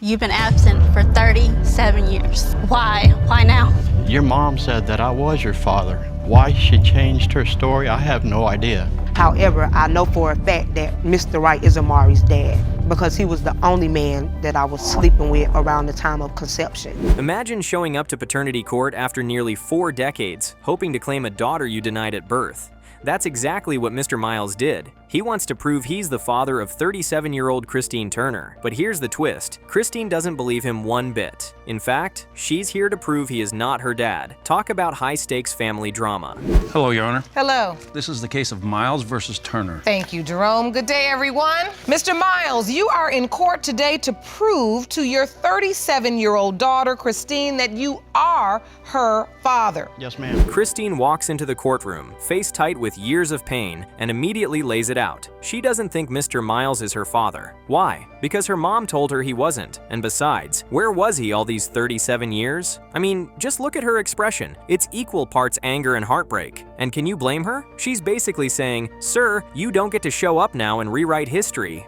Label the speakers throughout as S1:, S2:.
S1: You've been absent for 37 years. Why? Why now?
S2: Your mom said that I was your father. Why she changed her story, I have no idea.
S3: However, I know for a fact that Mr. Wright is Amari's dad because he was the only man that I was sleeping with around the time of conception.
S4: Imagine showing up to paternity court after nearly 4 decades, hoping to claim a daughter you denied at birth. That's exactly what Mr. Miles did. He wants to prove he's the father of 37-year-old Christine Turner. But here's the twist. Christine doesn't believe him one bit. In fact, she's here to prove he is not her dad. Talk about high-stakes family drama.
S5: Hello, Your Honor.
S6: Hello.
S5: This is the case of Miles versus Turner.
S6: Thank you, Jerome. Good day, everyone. Mr. Miles, you are in court today to prove to your 37-year-old daughter, Christine, that you are her father.
S2: Yes, ma'am.
S4: Christine walks into the courtroom, face tight with years of pain, and immediately lays it out. She doesn't think Mr. Miles is her father. Why? Because her mom told her he wasn't. And besides, where was he all these 37 years? I mean, just look at her expression. It's equal parts anger and heartbreak. And can you blame her? She's basically saying, "Sir, you don't get to show up now and rewrite history."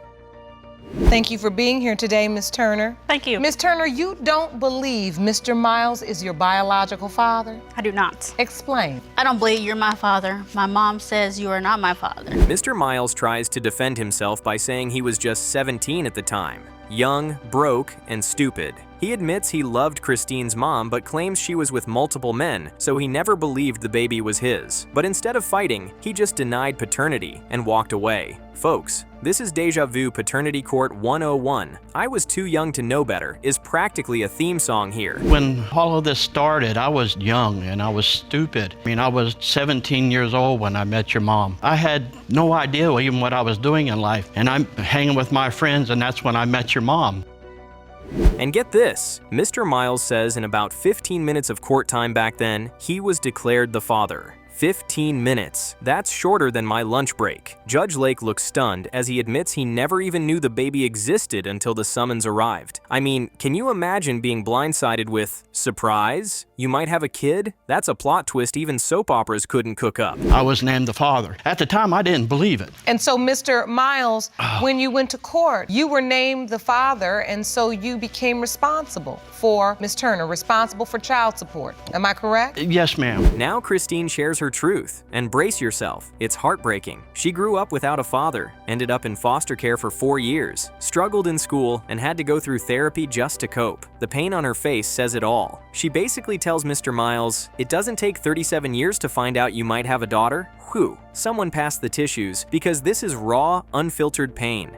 S6: Thank you for being here today, Ms. Turner.
S1: Thank you.
S6: Ms. Turner, you don't believe Mr. Miles is your biological father?
S1: I do not.
S6: Explain.
S1: I don't believe you're my father. My mom says you are not my father.
S4: Mr. Miles tries to defend himself by saying he was just 17 at the time. Young, broke, and stupid. He admits he loved Christine's mom but claims she was with multiple men, so he never believed the baby was his. But instead of fighting, he just denied paternity and walked away. Folks, this is Deja Vu Paternity Court 101. I was too young to know better is practically a theme song here.
S2: When all of this started, I was young and I was stupid. I mean, I was 17 years old when I met your mom. I had no idea even what I was doing in life, and I'm hanging with my friends, and that's when I met your mom.
S4: And get this, Mr. Miles says in about 15 minutes of court time back then, he was declared the father. 15 minutes. That's shorter than my lunch break. Judge Lake looks stunned as he admits he never even knew the baby existed until the summons arrived. I mean, can you imagine being blindsided with, "Surprise? You might have a kid?" That's a plot twist even soap operas couldn't cook up.
S2: I was named the father. At the time, I didn't believe it.
S6: And so, Mr. Miles, when you went to court, you were named the father, and so you became responsible for Ms. Turner, responsible for child support. Am I correct?
S2: Yes, ma'am.
S4: Now Christine shares her truth, and brace yourself, it's heartbreaking. She grew up without a father, ended up in foster care for 4 years, struggled in school, and had to go through therapy just to cope. The pain on her face says it all. She basically tells Mr. Miles, "It doesn't take 37 years to find out you might have a daughter. Whew, someone passed the tissues, because this is raw, unfiltered pain."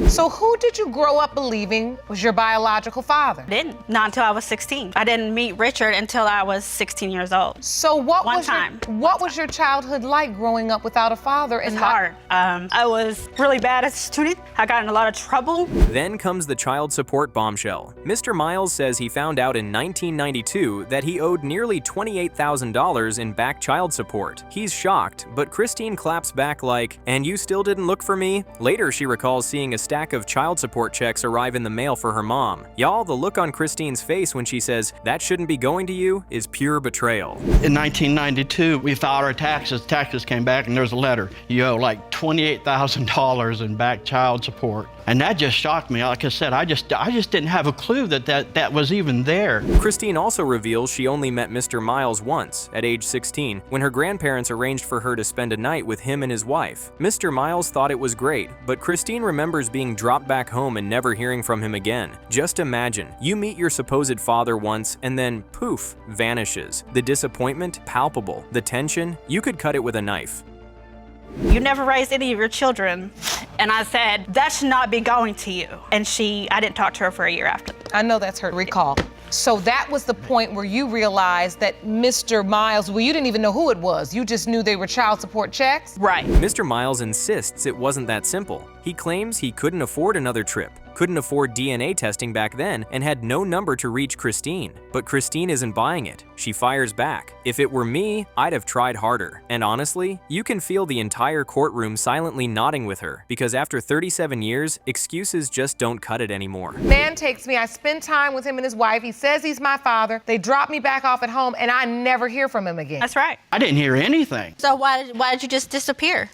S6: So who did you grow up believing was your biological father?
S1: I didn't. Not until I was 16. I didn't meet Richard until I was 16 years old.
S6: So what
S1: One
S6: was
S1: time.
S6: What was your childhood like growing up without a father?
S1: It's hard. I was really bad as a student. I got in a lot of trouble.
S4: Then comes the child support bombshell. Mr. Miles says he found out in 1992 that he owed nearly $28,000 in back child support. He's shocked, but Christine claps back like, "And you still didn't look for me?" Later, she recalls seeing a stack of child support checks arrive in the mail for her mom. Y'all, the look on Christine's face when she says, "That shouldn't be going to you," is pure betrayal.
S2: In 1992, we filed our taxes. Taxes came back, and there's a letter. You owe like $28,000 in back child support. And that just shocked me. Like I said, I just didn't have a clue that was even there.
S4: Christine also reveals she only met Mr. Miles once, at age 16, when her grandparents arranged for her to spend a night with him and his wife. Mr. Miles thought it was great, but Christine remembers being dropped back home and never hearing from him again. Just imagine, you meet your supposed father once and then, poof, vanishes. The disappointment, palpable. The tension, you could cut it with a knife.
S1: You never raised any of your children. And I said, that should not be going to you. And I didn't talk to her for a year after.
S6: I know that's her recall. So that was the point where you realized that Mr. Miles, well, you didn't even know who it was. You just knew they were child support checks?
S1: Right.
S4: Mr. Miles insists it wasn't that simple. He claims he couldn't afford another trip, couldn't afford DNA testing back then, and had no number to reach Christine. But Christine isn't buying it. She fires back. "If it were me, I'd have tried harder." And honestly, you can feel the entire courtroom silently nodding with her, because after 37 years, excuses just don't cut it anymore.
S6: Man takes me, I spend time with him and his wife, he says he's my father, they drop me back off at home, and I never hear from him again.
S1: That's right.
S2: I didn't hear anything.
S1: So why did you just disappear?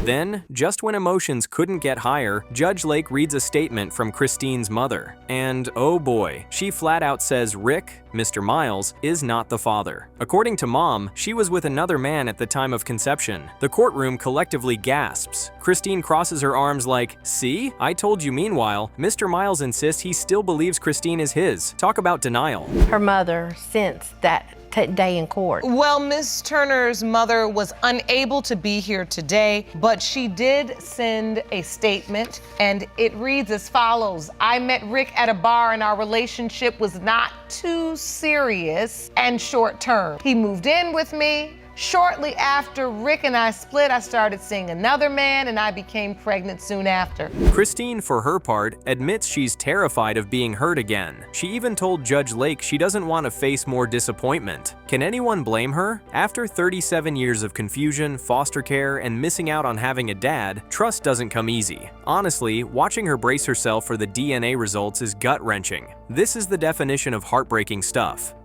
S4: Then, just when emotions couldn't get higher, Judge Lake reads a statement from Christine's mother. And oh boy, she flat out says Rick, Mr. Miles, is not the father. According to Mom, she was with another man at the time of conception. The courtroom collectively gasps. Christine crosses her arms like, "See? I told you." Meanwhile, Mr. Miles insists he still believes Christine is his. Talk about denial.
S7: Her mother since that day in court.
S6: Well, Miss Turner's mother was unable to be here today, but she did send a statement, and it reads as follows. I met Rick at a bar and our relationship was not too serious and short term. He moved in with me. Shortly after Rick and I split, I started seeing another man and I became pregnant soon after.
S4: Christine, for her part, admits she's terrified of being hurt again. She even told Judge Lake she doesn't want to face more disappointment. Can anyone blame her? After 37 years of confusion, foster care, and missing out on having a dad, trust doesn't come easy. Honestly, watching her brace herself for the DNA results is gut-wrenching. This is the definition of heartbreaking stuff.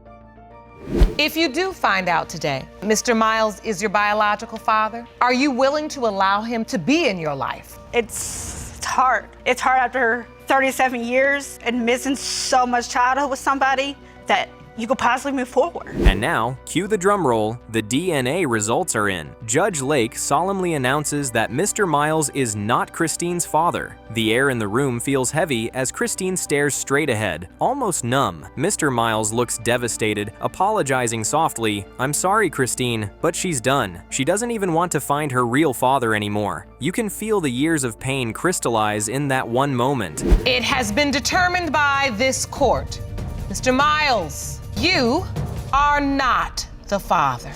S6: If you do find out today, Mr. Miles is your biological father, are you willing to allow him to be in your life?
S1: It's hard. It's hard after 37 years and missing so much childhood with somebody that you could possibly move forward.
S4: And now, cue the drum roll, the DNA results are in. Judge Lake solemnly announces that Mr. Miles is not Christine's father. The air in the room feels heavy as Christine stares straight ahead, almost numb. Mr. Miles looks devastated, apologizing softly, "I'm sorry, Christine," but she's done. She doesn't even want to find her real father anymore. You can feel the years of pain crystallize in that one moment.
S6: It has been determined by this court. Mr. Miles, you are not the father.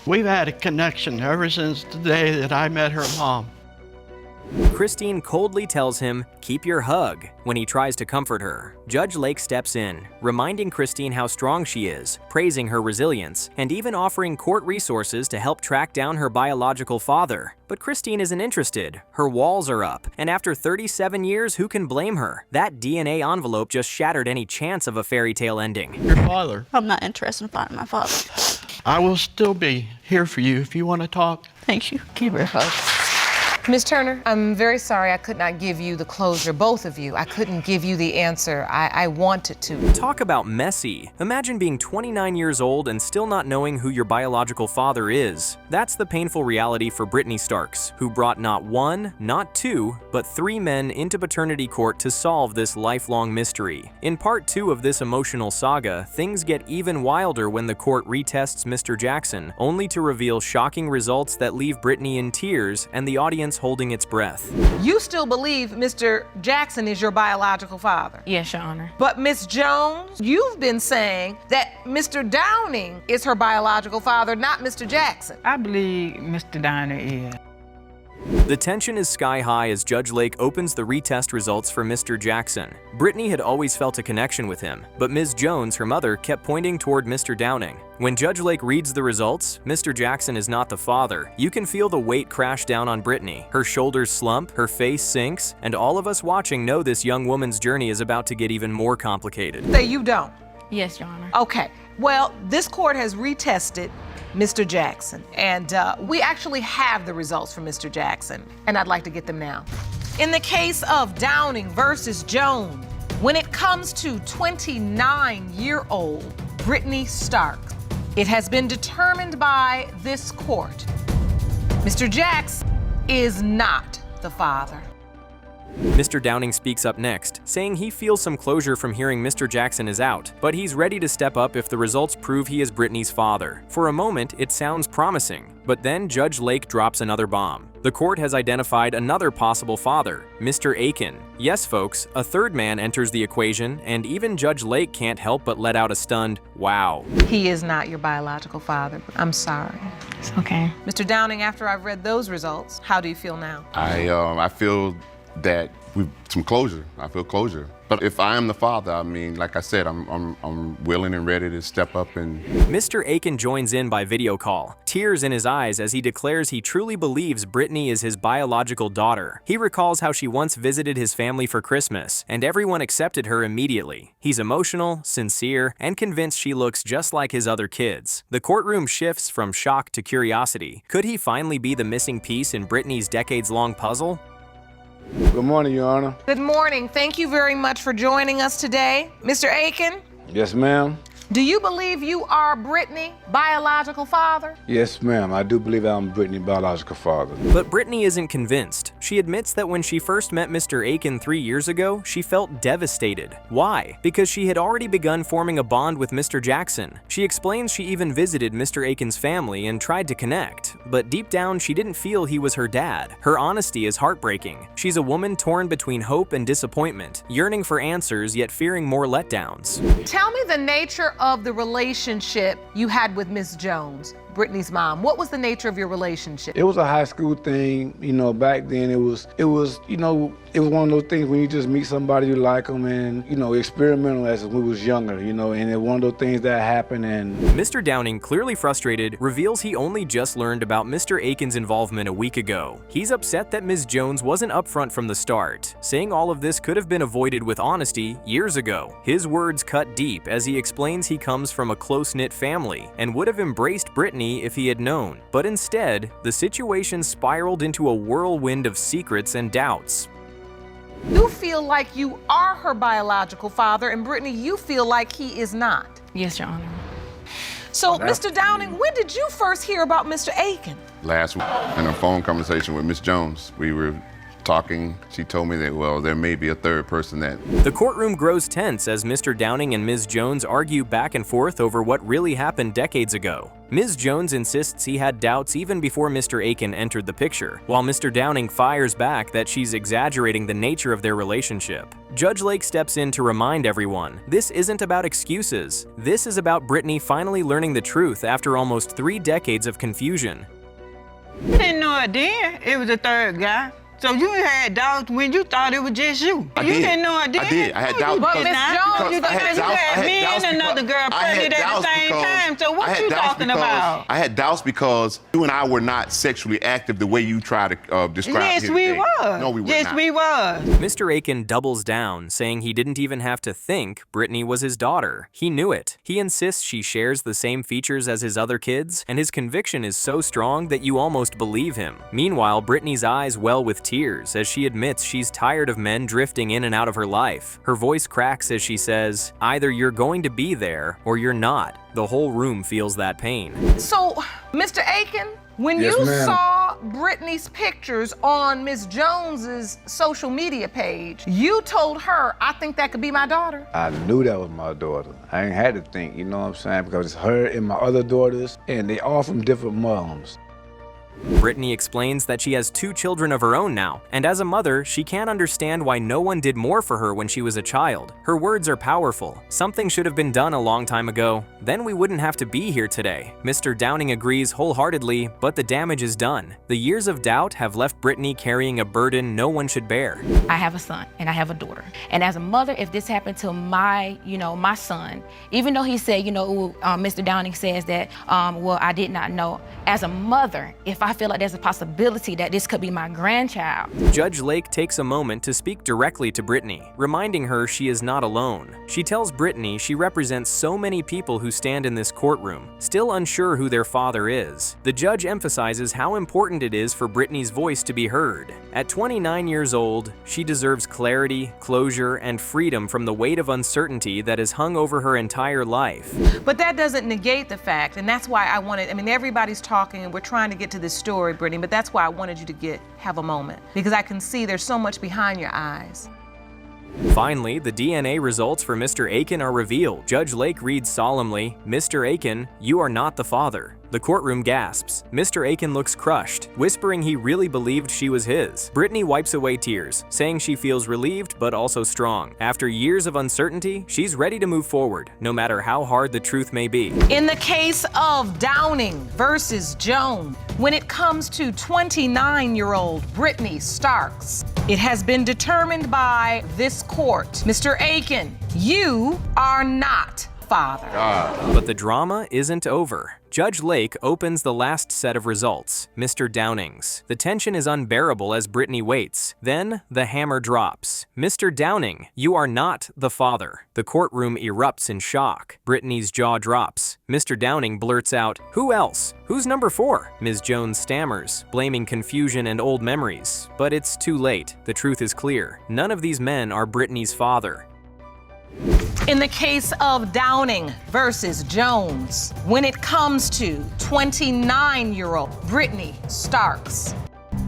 S2: We've had a connection ever since the day that I met her mom.
S4: Christine coldly tells him, "Keep your hug," when he tries to comfort her. Judge Lake steps in, reminding Christine how strong she is, praising her resilience, and even offering court resources to help track down her biological father. But Christine isn't interested. Her walls are up, and after 37 years, who can blame her? That DNA envelope just shattered any chance of a fairy tale ending.
S2: Your father.
S1: I'm not interested in finding my father.
S2: I will still be here for you if you want to talk.
S1: Thank you. Give her a hug.
S6: Ms. Turner, I'm very sorry I could not give you the closure, both of you. I couldn't give you the answer I wanted to.
S4: Talk about messy. Imagine being 29 years old and still not knowing who your biological father is. That's the painful reality for Brittany Starks, who brought not one, not two, but 3 men into paternity court to solve this lifelong mystery. In part 2 of this emotional saga, things get even wilder when the court retests Mr. Jackson, only to reveal shocking results that leave Brittany in tears and the audience holding its breath.
S6: You still believe Mr. Jackson is your biological father?
S7: Yes, Your Honor.
S6: But Miss Jones, you've been saying that Mr. Downing is her biological father, not Mr. Jackson.
S8: I believe Mr. Downer is.
S4: The tension is sky high as Judge Lake opens the retest results for Mr. Jackson. Brittany had always felt a connection with him, but Ms. Jones, her mother, kept pointing toward Mr. Downing. When Judge Lake reads the results, Mr. Jackson is not the father. You can feel the weight crash down on Brittany. Her shoulders slump, her face sinks, and all of us watching know this young woman's journey is about to get even more complicated.
S6: Say you don't.
S7: Yes, Your Honor.
S6: Okay, well, this court has retested Mr. Jackson, and we actually have the results for Mr. Jackson, and I'd like to get them now. In the case of Downing versus Jones, when it comes to 29-year-old Brittany Starks, it has been determined by this court, Mr. Jackson is not the father.
S4: Mr. Downing speaks up next, saying he feels some closure from hearing Mr. Jackson is out, but he's ready to step up if the results prove he is Brittany's father. For a moment, it sounds promising, but then Judge Lake drops another bomb. The court has identified another possible father, Mr. Aiken. Yes, folks, a third man enters the equation, and even Judge Lake can't help but let out a stunned, "Wow."
S6: He is not your biological father. I'm sorry.
S8: It's okay.
S6: Mr. Downing, after I've read those results, how do you feel now?
S9: I feel that some closure. I feel closure. But if I am the father, I mean, like I said, I'm willing and ready to step up and...
S4: Mr. Aiken joins in by video call, tears in his eyes as he declares he truly believes Brittany is his biological daughter. He recalls how she once visited his family for Christmas, and everyone accepted her immediately. He's emotional, sincere, and convinced she looks just like his other kids. The courtroom shifts from shock to curiosity. Could he finally be the missing piece in Brittany's decades-long puzzle?
S10: Good morning, Your Honor.
S6: Good morning. Thank you very much for joining us today. Mr. Aiken,
S10: Yes, ma'am.
S6: do you believe you are Brittany's biological father?
S10: Yes, ma'am. I do believe I'm Brittany's biological father.
S4: But Brittany isn't convinced. She admits that when she first met Mr. Aiken 3 years ago, she felt devastated. Why? Because she had already begun forming a bond with Mr. Jackson. She explains she even visited Mr. Aiken's family and tried to connect, but deep down she didn't feel he was her dad. Her honesty is heartbreaking. She's a woman torn between hope and disappointment, yearning for answers yet fearing more letdowns.
S6: Tell me the nature of the relationship you had with Miss Jones, Brittany's mom. What was the nature of your relationship?
S10: It was a high school thing, you know, back then it was, you know, it was one of those things when you just meet somebody you like them and, you know, experimental as we was younger, you know, and it was one of those things that happened and...
S4: Mr. Downing, clearly frustrated, reveals he only just learned about Mr. Aiken's involvement a week ago. He's upset that Ms. Jones wasn't upfront from the start, saying all of this could have been avoided with honesty years ago. His words cut deep as he explains he comes from a close-knit family and would have embraced Brittany if he had known. But instead, the situation spiraled into a whirlwind of secrets and doubts.
S6: You feel like you are her biological father, and Brittany, you feel like he is not.
S8: Yes, Your Honor.
S6: So, Mr. Downing, when did you first hear about Mr. Aiken?
S9: Last week, in a phone conversation with Miss Jones, we were talking. She told me that, well, there may be a third person that...
S4: The courtroom grows tense as Mr. Downing and Ms. Jones argue back and forth over what really happened decades ago. Ms. Jones insists he had doubts even before Mr. Aiken entered the picture, while Mr. Downing fires back that she's exaggerating the nature of their relationship. Judge Lake steps in to remind everyone, this isn't about excuses. This is about Brittany finally learning the truth after almost 3 decades of confusion.
S8: You didn't know it then. It was a third guy. So you had doubts when you thought it was just you.
S9: I
S8: You
S9: did.
S8: didn't know it then.
S9: I did. I had doubts
S6: But
S9: because...
S6: Miss Jones,
S8: You had me and another girl pregnant at the same time. So what you talking about?
S9: I had doubts because you and I were not sexually active the way you try to describe
S8: Yes,
S9: here
S8: we
S9: today.
S8: was.
S9: No, we were
S8: Yes,
S9: not.
S8: we was.
S4: Mr. Aiken doubles down, saying he didn't even have to think Brittany was his daughter. He knew it. He insists she shares the same features as his other kids, and his conviction is so strong that you almost believe him. Meanwhile, Brittany's eyes well with tears as she admits she's tired of men drifting in and out of her life. Her voice cracks as she says, either you're going to be there or you're not. The whole room feels that pain.
S6: So, Mr. Aiken, when
S10: Yes,
S6: you
S10: ma'am.
S6: saw Brittany's pictures on Miss Jones's social media page, you told her, I think that could be my daughter?
S10: I knew that was my daughter. I ain't had to think, you know what I'm saying? Because it's her and my other daughters, and they all from different moms.
S4: Brittany explains that she has 2 children of her own now, and as a mother, she can't understand why no one did more for her when she was a child. Her words are powerful. Something should have been done a long time ago. Then we wouldn't have to be here today. Mr. Downing agrees wholeheartedly, but the damage is done. The years of doubt have left Brittany carrying a burden no one should bear.
S7: I have a son and I have a daughter. And as a mother, if this happened to my son, even though he said, Mr. Downing says that, well, I did not know. As a mother, if I feel like there's a possibility that this could be my grandchild.
S4: Judge Lake takes a moment to speak directly to Brittany, reminding her she is not alone. She tells Brittany she represents so many people who stand in this courtroom, still unsure who their father is. The judge emphasizes how important it is for Brittany's voice to be heard. At 29 years old, she deserves clarity, closure, and freedom from the weight of uncertainty that has hung over her entire life.
S6: But that doesn't negate the fact, and that's why everybody's talking and we're trying to get to this story, Brittany, but that's why I wanted you to have a moment, because I can see there's so much behind your eyes.
S4: Finally, the DNA results for Mr. Aiken are revealed. Judge Lake reads solemnly, Mr. Aiken, you are not the father. The courtroom gasps. Mr. Aiken looks crushed, whispering he really believed she was his. Brittany wipes away tears, saying she feels relieved but also strong. After years of uncertainty, she's ready to move forward, no matter how hard the truth may be.
S6: In the case of Downing versus Jones, when it comes to 29-year-old Brittany Starks, it has been determined by this court, Mr. Aiken, you are not father.
S4: But the drama isn't over. Judge Lake opens the last set of results, Mr. Downing's. The tension is unbearable as Brittany waits. Then, the hammer drops. Mr. Downing, you are not the father. The courtroom erupts in shock. Brittany's jaw drops. Mr. Downing blurts out, "Who else? Who's number 4? Ms. Jones stammers, blaming confusion and old memories. But it's too late. The truth is clear. None of these men are Brittany's father.
S6: In the case of Downing versus Jones, when it comes to 29-year-old Brittany Starks,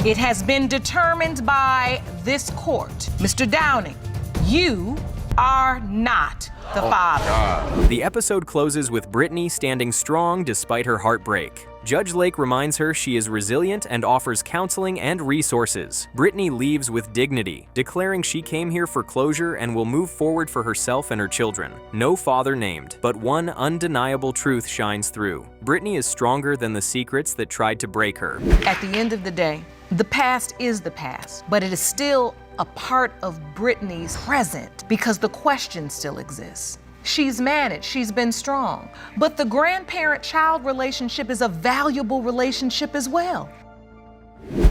S6: it has been determined by this court, Mr. Downing, you are not the father.
S4: The episode closes with Brittany standing strong despite her heartbreak. Judge Lake reminds her she is resilient and offers counseling and resources. Brittany leaves with dignity, declaring she came here for closure and will move forward for herself and her children. No father named, but one undeniable truth shines through. Brittany is stronger than the secrets that tried to break her.
S6: At the end of the day, the past is the past, but it is still a part of Brittany's present because the question still exists. She's managed, she's been strong, but the grandparent-child relationship is a valuable relationship as well.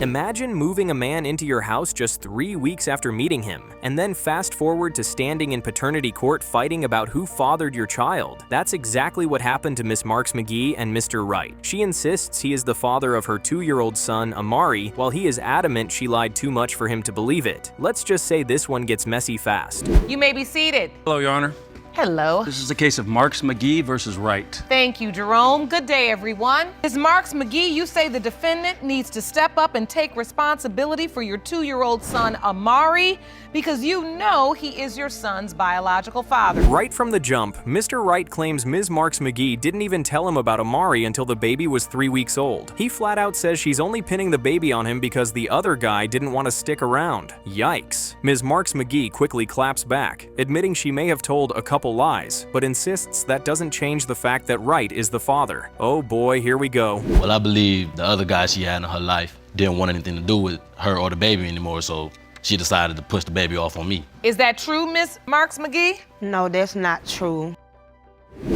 S4: Imagine moving a man into your house just 3 weeks after meeting him, and then fast forward to standing in paternity court fighting about who fathered your child. That's exactly what happened to Miss Marks-McGee and Mr. Wright. She insists he is the father of her 2-year-old son, Amari, while he is adamant she lied too much for him to believe it. Let's just say this one gets messy fast.
S6: You may be seated.
S5: Hello, Your Honor.
S6: Hello.
S5: This is a case of Marks-McGee versus Wright.
S6: Thank you, Jerome. Good day, everyone. Ms. Marks-McGee, you say the defendant needs to step up and take responsibility for your 2-year-old son, Amari, because you know he is your son's biological father.
S4: Right from the jump, Mr. Wright claims Ms. Marks-McGee didn't even tell him about Amari until the baby was 3 weeks old. He flat out says she's only pinning the baby on him because the other guy didn't want to stick around. Yikes. Ms. Marks-McGee quickly claps back, admitting she may have told a couple lies, but insists that doesn't change the fact that Wright is the father. Oh boy, here we go.
S11: Well, I believe the other guy she had in her life didn't want anything to do with her or the baby anymore, so she decided to push the baby off on me.
S6: Is that true, Ms. Marks-McGee?
S3: No, that's not true.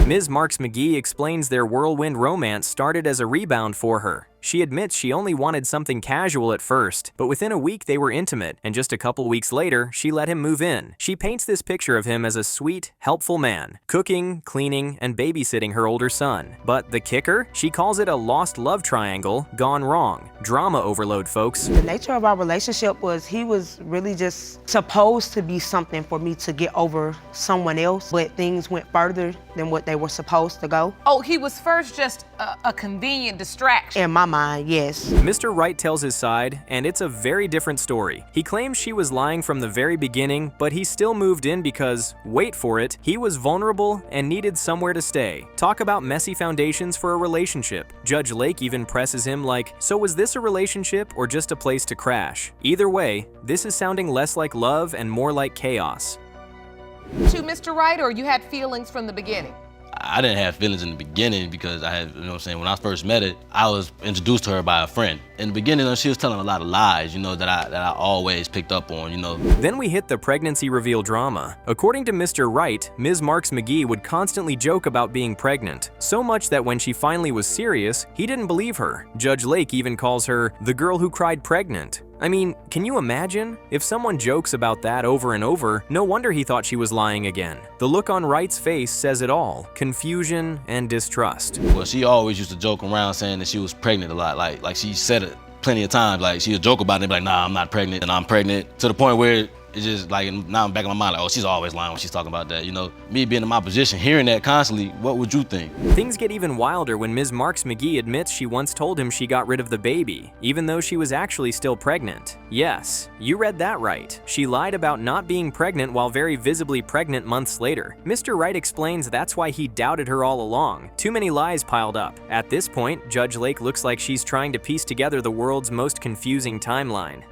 S4: Ms. Marks-McGee explains their whirlwind romance started as a rebound for her. She admits she only wanted something casual at first, but within a week they were intimate, and just a couple weeks later, she let him move in. She paints this picture of him as a sweet, helpful man, cooking, cleaning, and babysitting her older son. But the kicker? She calls it a lost love triangle gone wrong. Drama overload, folks.
S3: The nature of our relationship was he was really just supposed to be something for me to get over someone else, but things went further than what they were supposed to go.
S6: Oh, he was first just a convenient distraction.
S3: In my mind, yes.
S4: Mr. Wright tells his side, and it's a very different story. He claims she was lying from the very beginning, but he still moved in because, wait for it, he was vulnerable and needed somewhere to stay. Talk about messy foundations for a relationship. Judge Lake even presses him like, so was this a relationship or just a place to crash? Either way, this is sounding less like love and more like chaos.
S6: To Mr. Wright, or you had feelings from the beginning?
S11: I didn't have feelings in the beginning because I had, you know what I'm saying, when I first met it, I was introduced to her by a friend. In the beginning, she was telling a lot of lies, that I always picked up on,
S4: Then we hit the pregnancy reveal drama. According to Mr. Wright, Ms. Marks-McGee would constantly joke about being pregnant, so much that when she finally was serious, he didn't believe her. Judge Lake even calls her the girl who cried pregnant. I mean, can you imagine? If someone jokes about that over and over, no wonder he thought she was lying again. The look on Wright's face says it all, confusion and distrust.
S11: Well, she always used to joke around saying that she was pregnant a lot. Like she said it plenty of times. Like she would joke about it and be like, nah, I'm not pregnant, and I'm pregnant. To the point where it's just like now I'm back in my mind like, oh, she's always lying when she's talking about that. You know, me being in my position, hearing that constantly, what would you think?
S4: Things get even wilder when Ms. Marks-McGee admits she once told him she got rid of the baby, even though she was actually still pregnant. Yes, you read that right. She lied about not being pregnant while very visibly pregnant months later. Mr. Wright explains that's why he doubted her all along. Too many lies piled up. At this point, Judge Lake looks like she's trying to piece together the world's most confusing timeline.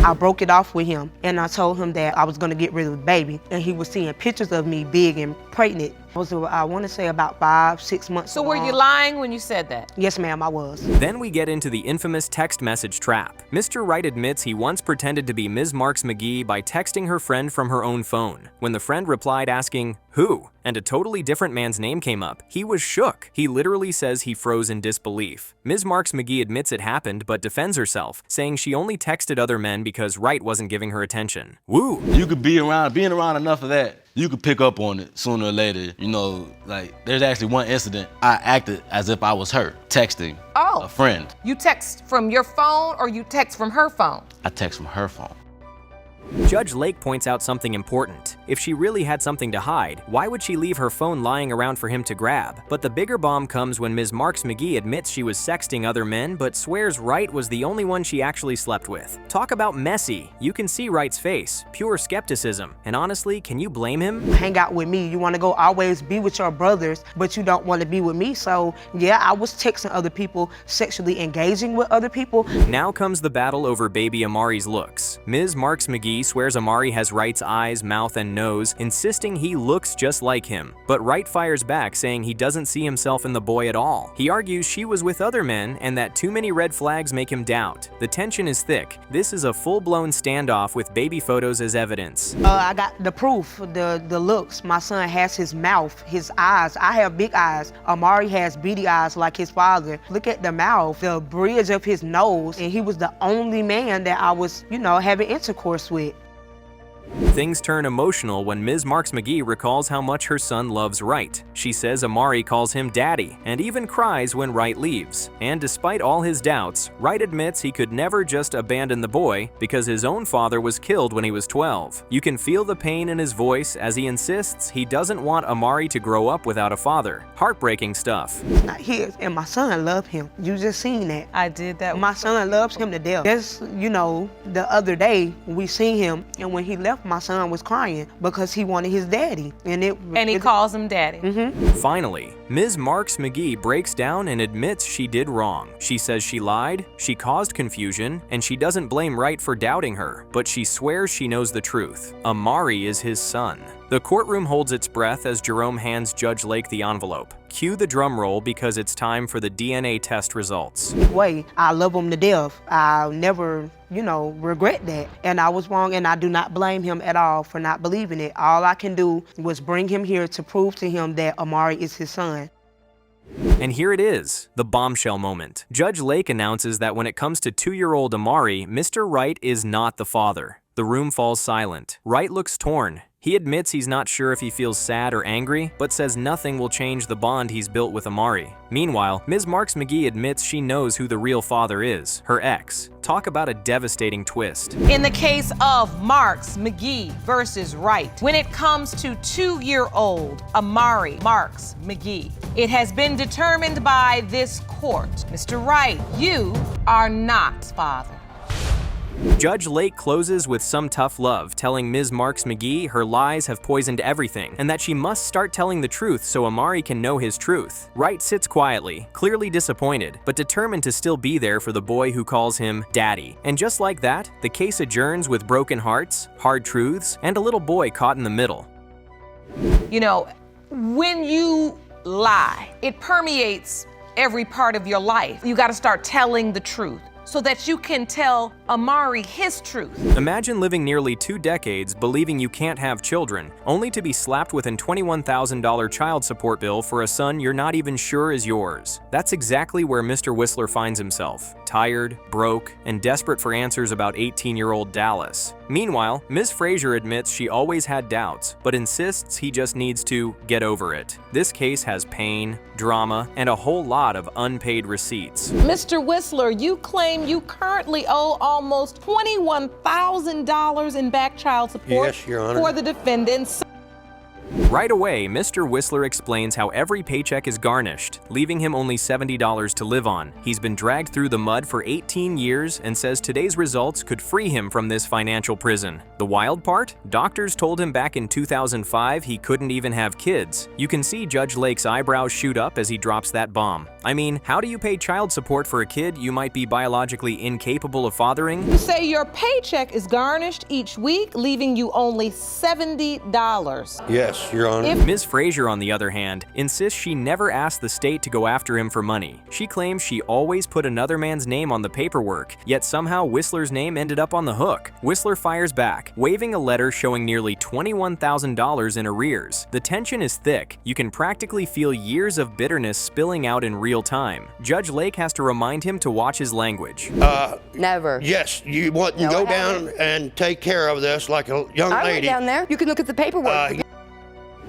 S3: I broke it off with him, and I told him that I was gonna get rid of the baby, and he was seeing pictures of me big and pregnant. I want to say about 5-6 months
S6: So were you lying when you said that?
S3: Yes, ma'am, I was.
S4: Then we get into the infamous text message trap. Mr. Wright admits he once pretended to be Ms. Marks-McGee by texting her friend from her own phone. When the friend replied asking, "Who?" and a totally different man's name came up, he was shook. He literally says he froze in disbelief. Ms. Marks-McGee admits it happened but defends herself, saying she only texted other men because Wright wasn't giving her attention. Woo!
S11: You could being around enough of that, you could pick up on it sooner or later. You know, like there's actually one incident I acted as if I was her, texting a friend.
S6: You text from your phone or you text from her phone?
S11: I text from her phone.
S4: Judge Lake points out something important. If she really had something to hide, why would she leave her phone lying around for him to grab? But the bigger bomb comes when Ms. Marks-McGee admits she was sexting other men, but swears Wright was the only one she actually slept with. Talk about messy. You can see Wright's face, pure skepticism. And honestly, can you blame him?
S3: Hang out with me. You want to go always be with your brothers, but you don't want to be with me. So yeah, I was texting other people, sexually engaging with other people.
S4: Now comes the battle over baby Amari's looks. Ms. Marks-McGee swears Amari has Wright's eyes, mouth, and nose, insisting he looks just like him. But Wright fires back, saying he doesn't see himself in the boy at all. He argues she was with other men and that too many red flags make him doubt. The tension is thick. This is a full-blown standoff with baby photos as evidence.
S3: I got the proof, the looks. My son has his mouth, his eyes. I have big eyes. Amari has beady eyes like his father. Look at the mouth, the bridge of his nose, and he was the only man that I was, having intercourse with.
S4: Things turn emotional when Ms. Marks-McGee recalls how much her son loves Wright. She says Amari calls him daddy and even cries when Wright leaves. And despite all his doubts, Wright admits he could never just abandon the boy because his own father was killed when he was 12. You can feel the pain in his voice as he insists he doesn't want Amari to grow up without a father. Heartbreaking stuff.
S3: Not his, and my son loved him. You just seen that.
S6: I did that.
S3: My son loves him to death. Just, the other day we seen him, and when he left, my son was crying because he wanted his daddy. And
S6: he calls him daddy.
S3: Mm-hmm.
S4: Finally, Ms. Marks-McGee breaks down and admits she did wrong. She says she lied, she caused confusion, and she doesn't blame Wright for doubting her, but she swears she knows the truth. Amari is his son. The courtroom holds its breath as Jerome hands Judge Lake the envelope. Cue the drum roll because it's time for the DNA test results.
S3: I love him to death. I'll never, regret that. And I was wrong, and I do not blame him at all for not believing it. All I can do was bring him here to prove to him that Amari is his son.
S4: And here it is, the bombshell moment. Judge Lake announces that when it comes to 2-year-old Amari, Mr. Wright is not the father. The room falls silent. Wright looks torn. He admits he's not sure if he feels sad or angry, but says nothing will change the bond he's built with Amari. Meanwhile, Ms. Marks-McGee admits she knows who the real father is, her ex. Talk about a devastating twist.
S6: In the case of Marks-McGee versus Wright, when it comes to 2-year-old Amari Marks-McGee, it has been determined by this court, Mr. Wright, you are not father.
S4: Judge Lake closes with some tough love, telling Ms. Marks-McGee her lies have poisoned everything and that she must start telling the truth so Amari can know his truth. Wright sits quietly, clearly disappointed, but determined to still be there for the boy who calls him daddy. And just like that, the case adjourns with broken hearts, hard truths, and a little boy caught in the middle.
S6: When you lie, it permeates every part of your life. You got to start telling the truth so that you can tell Amari his truth.
S4: Imagine living nearly 2 decades believing you can't have children, only to be slapped with an $21,000 child support bill for a son you're not even sure is yours. That's exactly where Mr. Whistler finds himself, tired, broke, and desperate for answers about 18-year-old Dallas. Meanwhile, Ms. Frazier admits she always had doubts, but insists he just needs to get over it. This case has pain, drama, and a whole lot of unpaid receipts.
S6: Mr. Whistler, you claim you currently owe almost $21,000 in back child support
S12: Yes, Your Honor.
S6: for the defendants.
S4: Right away, Mr. Whistler explains how every paycheck is garnished, leaving him only $70 to live on. He's been dragged through the mud for 18 years and says today's results could free him from this financial prison. The wild part? Doctors told him back in 2005 he couldn't even have kids. You can see Judge Lake's eyebrows shoot up as he drops that bomb. I mean, how do you pay child support for a kid you might be biologically incapable of fathering?
S6: You say your paycheck is garnished each week, leaving you only $70.
S12: Yes, Your Honor.
S4: Ms. Frazier, on the other hand, insists she never asked the state to go after him for money. She claims she always put another man's name on the paperwork, yet somehow Whistler's name ended up on the hook. Whistler fires back, waving a letter showing nearly $21,000 in arrears. The tension is thick. You can practically feel years of bitterness spilling out in real time. Judge Lake has to remind him to watch his language.
S13: Never.
S12: Yes, you want to go down and take care of this like a young
S13: I went
S12: lady.
S13: down there. You can look at the paperwork.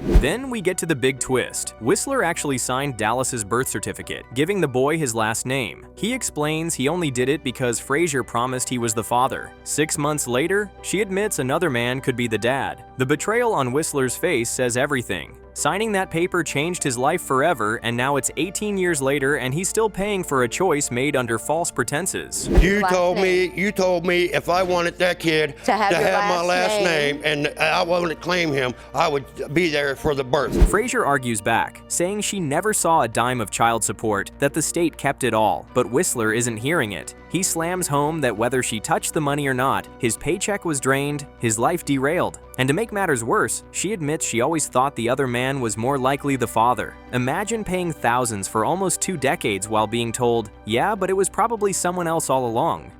S4: Then we get to the big twist. Whistler actually signed Dallas's birth certificate, giving the boy his last name. He explains he only did it because Frazier promised he was the father. 6 months later, she admits another man could be the dad. The betrayal on Whistler's face says everything. Signing that paper changed his life forever, and now it's 18 years later and he's still paying for a choice made under false pretenses.
S12: You told me if I wanted that kid
S13: To have your
S12: my
S13: last
S12: last
S13: name.
S12: name and I wanted to claim him, I would be there for the birth.
S4: Frazier argues back, saying she never saw a dime of child support, that the state kept it all, but Whistler isn't hearing it. He slams home that whether she touched the money or not, his paycheck was drained, his life derailed. And to make matters worse, she admits she always thought the other man was more likely the father. Imagine paying thousands for almost 2 decades while being told, yeah, but it was probably someone else all along.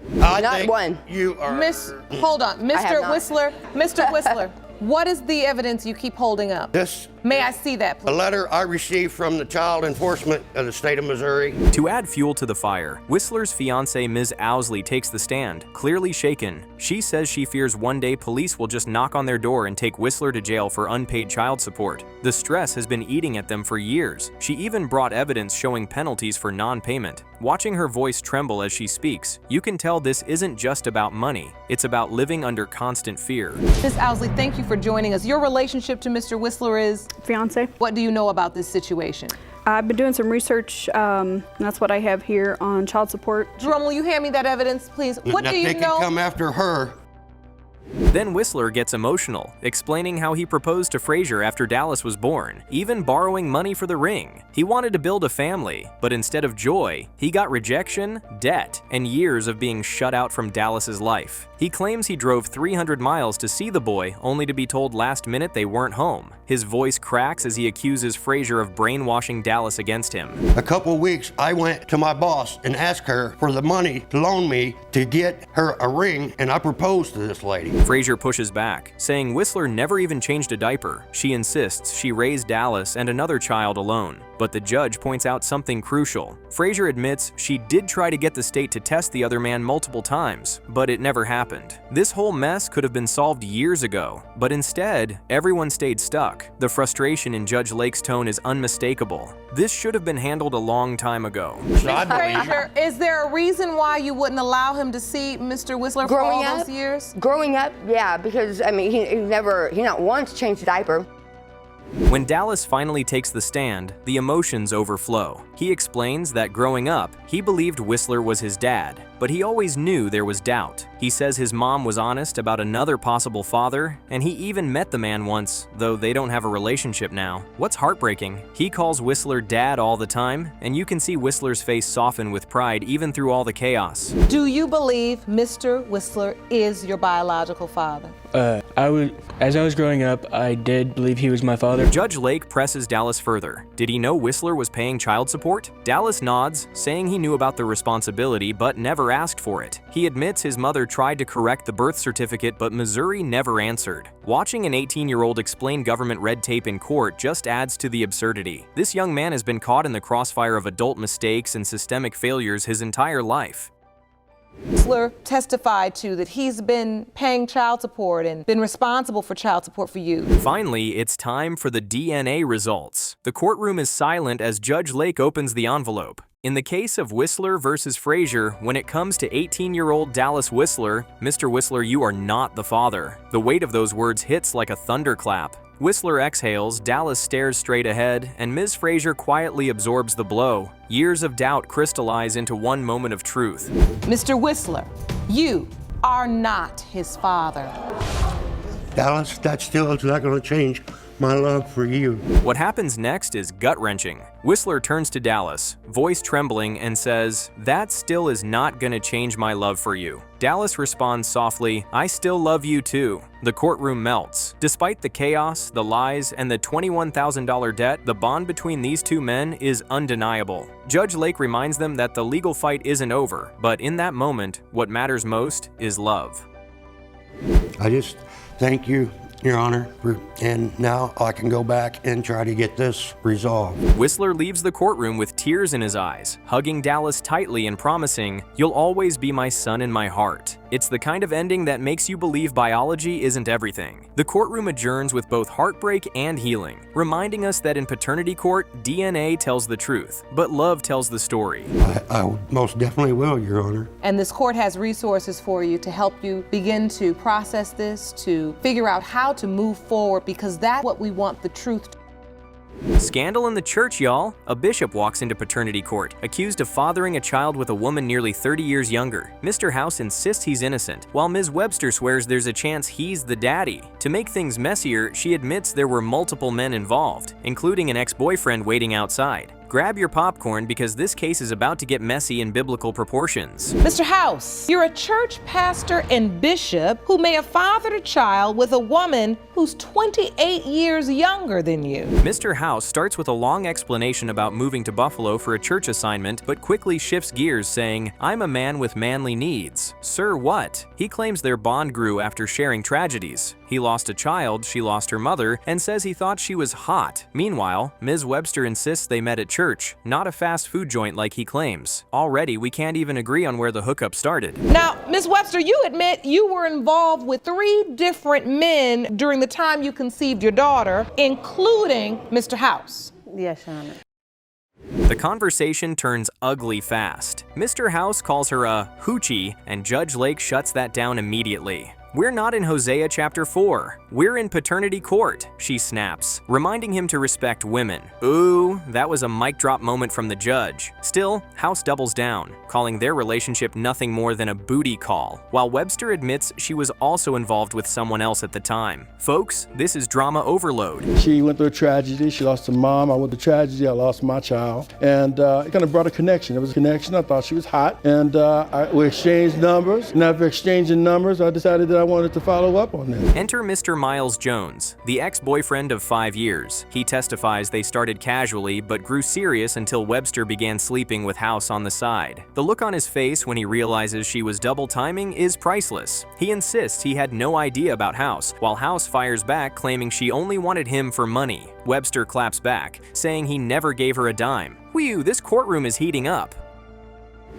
S13: Not one.
S12: You are.
S6: Hold on, Mr. Whistler, Mr. Whistler, what is the evidence you keep holding up?
S12: This.
S6: May I see that,
S12: A
S6: please?
S12: letter I received from the Child Enforcement of the state of Missouri.
S4: To add fuel to the fire, Whistler's fiancée Ms. Owsley takes the stand, clearly shaken. She says she fears one day police will just knock on their door and take Whistler to jail for unpaid child support. The stress has been eating at them for years. She even brought evidence showing penalties for non-payment. Watching her voice tremble as she speaks, you can tell this isn't just about money. It's about living under constant fear.
S6: Ms. Owsley, thank you for joining us. Your relationship to Mr. Whistler is?
S14: Fiance.
S6: What do you know about this situation?
S14: I've been doing some research, and that's what I have here on child support.
S6: Jerome, will you hand me that evidence, please? What do you
S12: They
S6: know?
S12: can come after her.
S4: Then Whistler gets emotional, explaining how he proposed to Frazier after Dallas was born, even borrowing money for the ring. He wanted to build a family, but instead of joy, he got rejection, debt, and years of being shut out from Dallas's life. He claims he drove 300 miles to see the boy, only to be told last minute they weren't home. His voice cracks as he accuses Frazier of brainwashing Dallas against him.
S12: A couple weeks, I went to my boss and asked her for the money to loan me to get her a ring, and I proposed to this lady.
S4: Frazier pushes back, saying Whistler never even changed a diaper. She insists she raised Dallas and another child alone. But the judge points out something crucial. Frazier admits she did try to get the state to test the other man multiple times, but it never happened. This whole mess could have been solved years ago, but instead, everyone stayed stuck. The frustration in Judge Lake's tone is unmistakable. This should have been handled a long time ago.
S6: Frazier, is there a reason why you wouldn't allow him to see Mr. Whistler for all those years?
S13: Growing up, yeah, because I mean, he not once changed a diaper.
S4: When Dallas finally takes the stand, the emotions overflow. He explains that growing up, he believed Whistler was his dad, but he always knew there was doubt. He says his mom was honest about another possible father, and he even met the man once, though they don't have a relationship now. What's heartbreaking? He calls Whistler dad all the time, and you can see Whistler's face soften with pride even through all the chaos.
S6: Do you believe Mr. Whistler is your biological father?
S15: As I was growing up, I did believe he was my father.
S4: Judge Lake presses Dallas further. Did he know Whistler was paying child support? Dallas nods, saying he knew about the responsibility but never asked for it. He admits his mother tried to correct the birth certificate, but Missouri never answered. Watching an 18-year-old explain government red tape in court just adds to the absurdity. This young man has been caught in the crossfire of adult mistakes and systemic failures his entire life.
S6: Whistler testified to that he's been paying child support and been responsible for child support for you.
S4: Finally, it's time for the DNA results. The courtroom is silent as Judge Lake opens the envelope. In the case of Whistler versus Frazier, when it comes to 18-year-old Dallas Whistler, Mr. Whistler, you are not the father. The weight of those words hits like a thunderclap. Whistler exhales, Dallas stares straight ahead, and Ms. Frazier quietly absorbs the blow. Years of doubt crystallize into one moment of truth.
S6: Mr. Whistler, you are not his father.
S12: Dallas, that still is not going to change my love for you.
S4: What happens next is gut-wrenching. Whistler turns to Dallas, voice trembling, and says, "That still is not gonna change my love for you." Dallas responds softly, "I still love you too." The courtroom melts. Despite the chaos, the lies, and the $21,000 debt, the bond between these two men is undeniable. Judge Lake reminds them that the legal fight isn't over, but in that moment, what matters most is love.
S12: I just thank you, Your Honor, and now I can go back and try to get this resolved.
S4: Whistler leaves the courtroom with tears in his eyes, hugging Dallas tightly and promising, "You'll always be my son in my heart." It's the kind of ending that makes you believe biology isn't everything. The courtroom adjourns with both heartbreak and healing, reminding us that in paternity court, DNA tells the truth, but love tells the story.
S12: I most definitely will, Your Honor.
S6: And this court has resources for you to help you begin to process this, to figure out how to move forward, because that's what we want the truth to.
S4: Scandal in the church, y'all. A bishop walks into paternity court, accused of fathering a child with a woman nearly 30 years younger. Mr. House insists he's innocent, while Ms. Webster swears there's a chance he's the daddy. To make things messier, she admits there were multiple men involved, including an ex-boyfriend waiting outside. Grab your popcorn because this case is about to get messy in biblical proportions.
S6: Mr. House, you're a church pastor and bishop who may have fathered a child with a woman who's 28 years younger than you.
S4: Mr. House starts with a long explanation about moving to Buffalo for a church assignment, but quickly shifts gears saying, "I'm a man with manly needs." Sir, what? He claims their bond grew after sharing tragedies. He lost a child, she lost her mother, and says he thought she was hot. Meanwhile, Ms. Webster insists they met at church, not a fast food joint like he claims. Already, we can't even agree on where the hookup started.
S6: Now, Ms. Webster, you admit you were involved with 3 different men during the time you conceived your daughter, including Mr. House.
S16: Yes, Your Honor.
S4: The conversation turns ugly fast. Mr. House calls her a hoochie, and Judge Lake shuts that down immediately. "We're not in Hosea chapter 4. We're in paternity court," she snaps, reminding him to respect women. Ooh, that was a mic drop moment from the judge. Still, House doubles down, calling their relationship nothing more than a booty call, while Webster admits she was also involved with someone else at the time. Folks, this is drama overload.
S17: She went through a tragedy. She lost her mom. I went through tragedy. I lost my child. And it kind of brought a connection. It was a connection. I thought she was hot. And we exchanged numbers. And after exchanging numbers, I decided that I wanted to follow up on that.
S4: Enter Mr. Miles Jones, the ex-boyfriend of 5 years. He testifies they started casually but grew serious until Webster began sleeping with House on the side. The look on his face when he realizes she was double timing is priceless. He insists he had no idea about House, while House fires back claiming she only wanted him for money. Webster claps back, saying he never gave her a dime. Whew, this courtroom is heating up.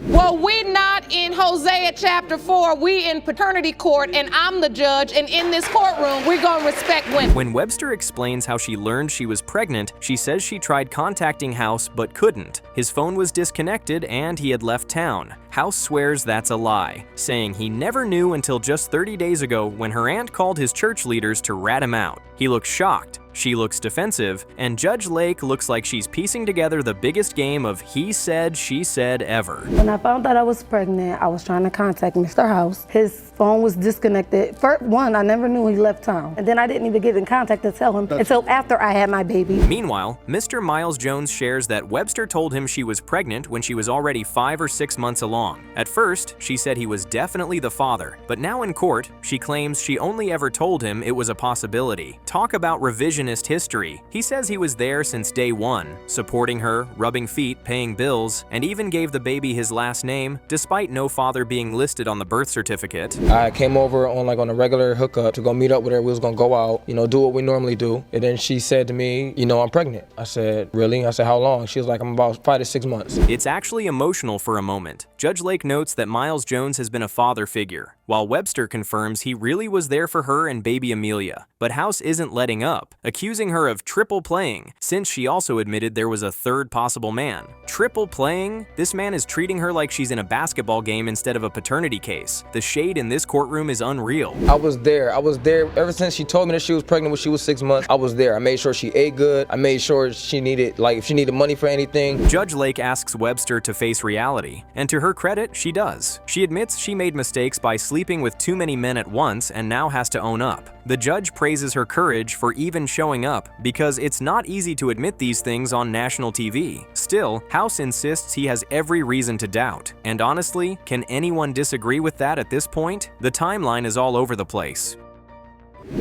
S6: Well, we're not in Hosea chapter 4. We in paternity court, and I'm the judge, and in this courtroom, we're gonna respect women.
S4: When Webster explains how she learned she was pregnant, she says she tried contacting House but couldn't. His phone was disconnected and he had left town. House swears that's a lie, saying he never knew until just 30 days ago when her aunt called his church leaders to rat him out. He looks shocked. She looks defensive, and Judge Lake looks like she's piecing together the biggest game of he said, she said ever.
S16: When I found out I was pregnant, I was trying to contact Mr. House. His phone was disconnected. First, I never knew he left town. And then I didn't even get in contact to tell him until after I had my baby.
S4: Meanwhile, Mr. Miles Jones shares that Webster told him she was pregnant when she was already 5 or 6 months along. At first, she said he was definitely the father, but now in court, she claims she only ever told him it was a possibility. Talk about revision revisionist history. He says he was there since day one, supporting her, rubbing feet, paying bills, and even gave the baby his last name, despite no father being listed on the birth certificate.
S15: I came over on a regular hookup to go meet up with her. We was gonna go out, do what we normally do. And then she said to me, I'm pregnant. I said, really? I said, how long? She was like, I'm about 5 to 6 months.
S4: It's actually emotional for a moment. Judge Lake notes that Miles Jones has been a father figure, while Webster confirms he really was there for her and baby Amelia. But House isn't letting up, accusing her of triple playing, since she also admitted there was a third possible man. Triple playing? This man is treating her like she's in a basketball game instead of a paternity case. The shade in this courtroom is unreal.
S15: I was there ever since she told me that she was pregnant when she was 6 months. I was there. I made sure she ate good. I made sure if she needed money for anything.
S4: Judge Lake asks Webster to face reality, and to her credit, she does. She admits she made mistakes by sleeping with too many men at once and now has to own up. The judge praises her courage for even showing up, because it's not easy to admit these things on national TV. Still, House insists he has every reason to doubt. And honestly, can anyone disagree with that at this point? The timeline is all over the place.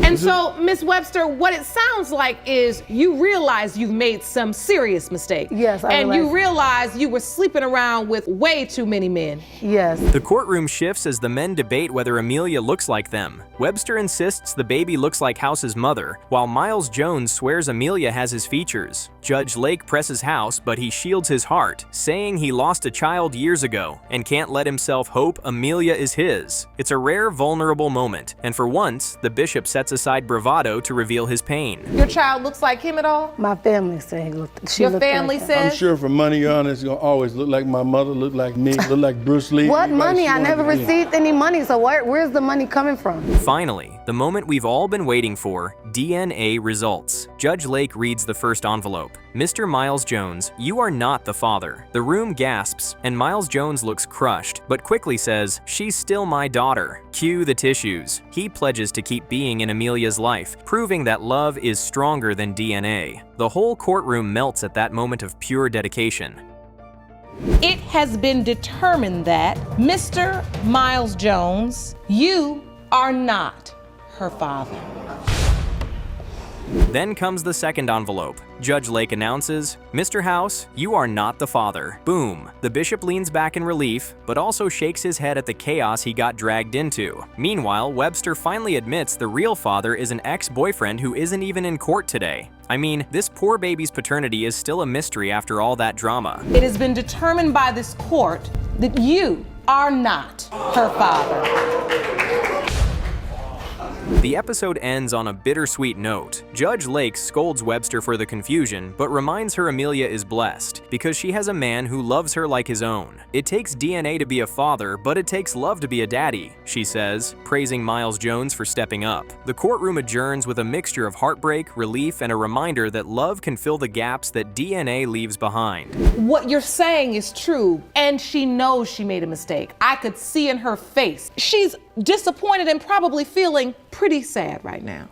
S6: And so, Ms. Webster, what it sounds like is you realize you've made some serious mistakes.
S16: Yes, I
S6: And you
S16: realize.
S6: realize you were sleeping around with way too many men.
S16: Yes.
S4: The courtroom shifts as the men debate whether Amelia looks like them. Webster insists the baby looks like House's mother, while Miles Jones swears Amelia has his features. Judge Lake presses House, but he shields his heart, saying he lost a child years ago and can't let himself hope Amelia is his. It's a rare, vulnerable moment, and for once, the bishop sets aside bravado to reveal his pain.
S6: Your child looks like him at all?
S16: My family said she
S6: Your
S16: looked
S6: family
S16: like him.
S6: says?
S17: I'm sure for money, Your Honor, it's gonna always look like my mother, look like me, look like Bruce Lee.
S16: What
S17: Everybody
S16: money?
S17: she
S16: I
S17: wanted
S16: never
S17: to be.
S16: received any money, so where's the money coming from?
S4: Finally, the moment we've all been waiting for, DNA results. Judge Lake reads the first envelope. Mr. Miles Jones, you are not the father. The room gasps, and Miles Jones looks crushed, but quickly says, she's still my daughter. Cue the tissues. He pledges to keep being in Amelia's life, proving that love is stronger than DNA. The whole courtroom melts at that moment of pure dedication.
S6: It has been determined that Mr. Miles Jones, you are not her father.
S4: Then comes the second envelope. Judge Lake announces, Mr. House, you are not the father. Boom. The bishop leans back in relief, but also shakes his head at the chaos he got dragged into. Meanwhile, Webster finally admits the real father is an ex-boyfriend who isn't even in court today. I mean, this poor baby's paternity is still a mystery after all that drama.
S6: It has been determined by this court that you are not her father.
S4: The episode ends on a bittersweet note. Judge Lake scolds Webster for the confusion, but reminds her Amelia is blessed, because she has a man who loves her like his own. It takes DNA to be a father, but it takes love to be a daddy, she says, praising Miles Jones for stepping up. The courtroom adjourns with a mixture of heartbreak, relief, and a reminder that love can fill the gaps that DNA leaves behind.
S6: What you're saying is true, and she knows she made a mistake. I could see in her face. She's disappointed and probably feeling pretty sad right now.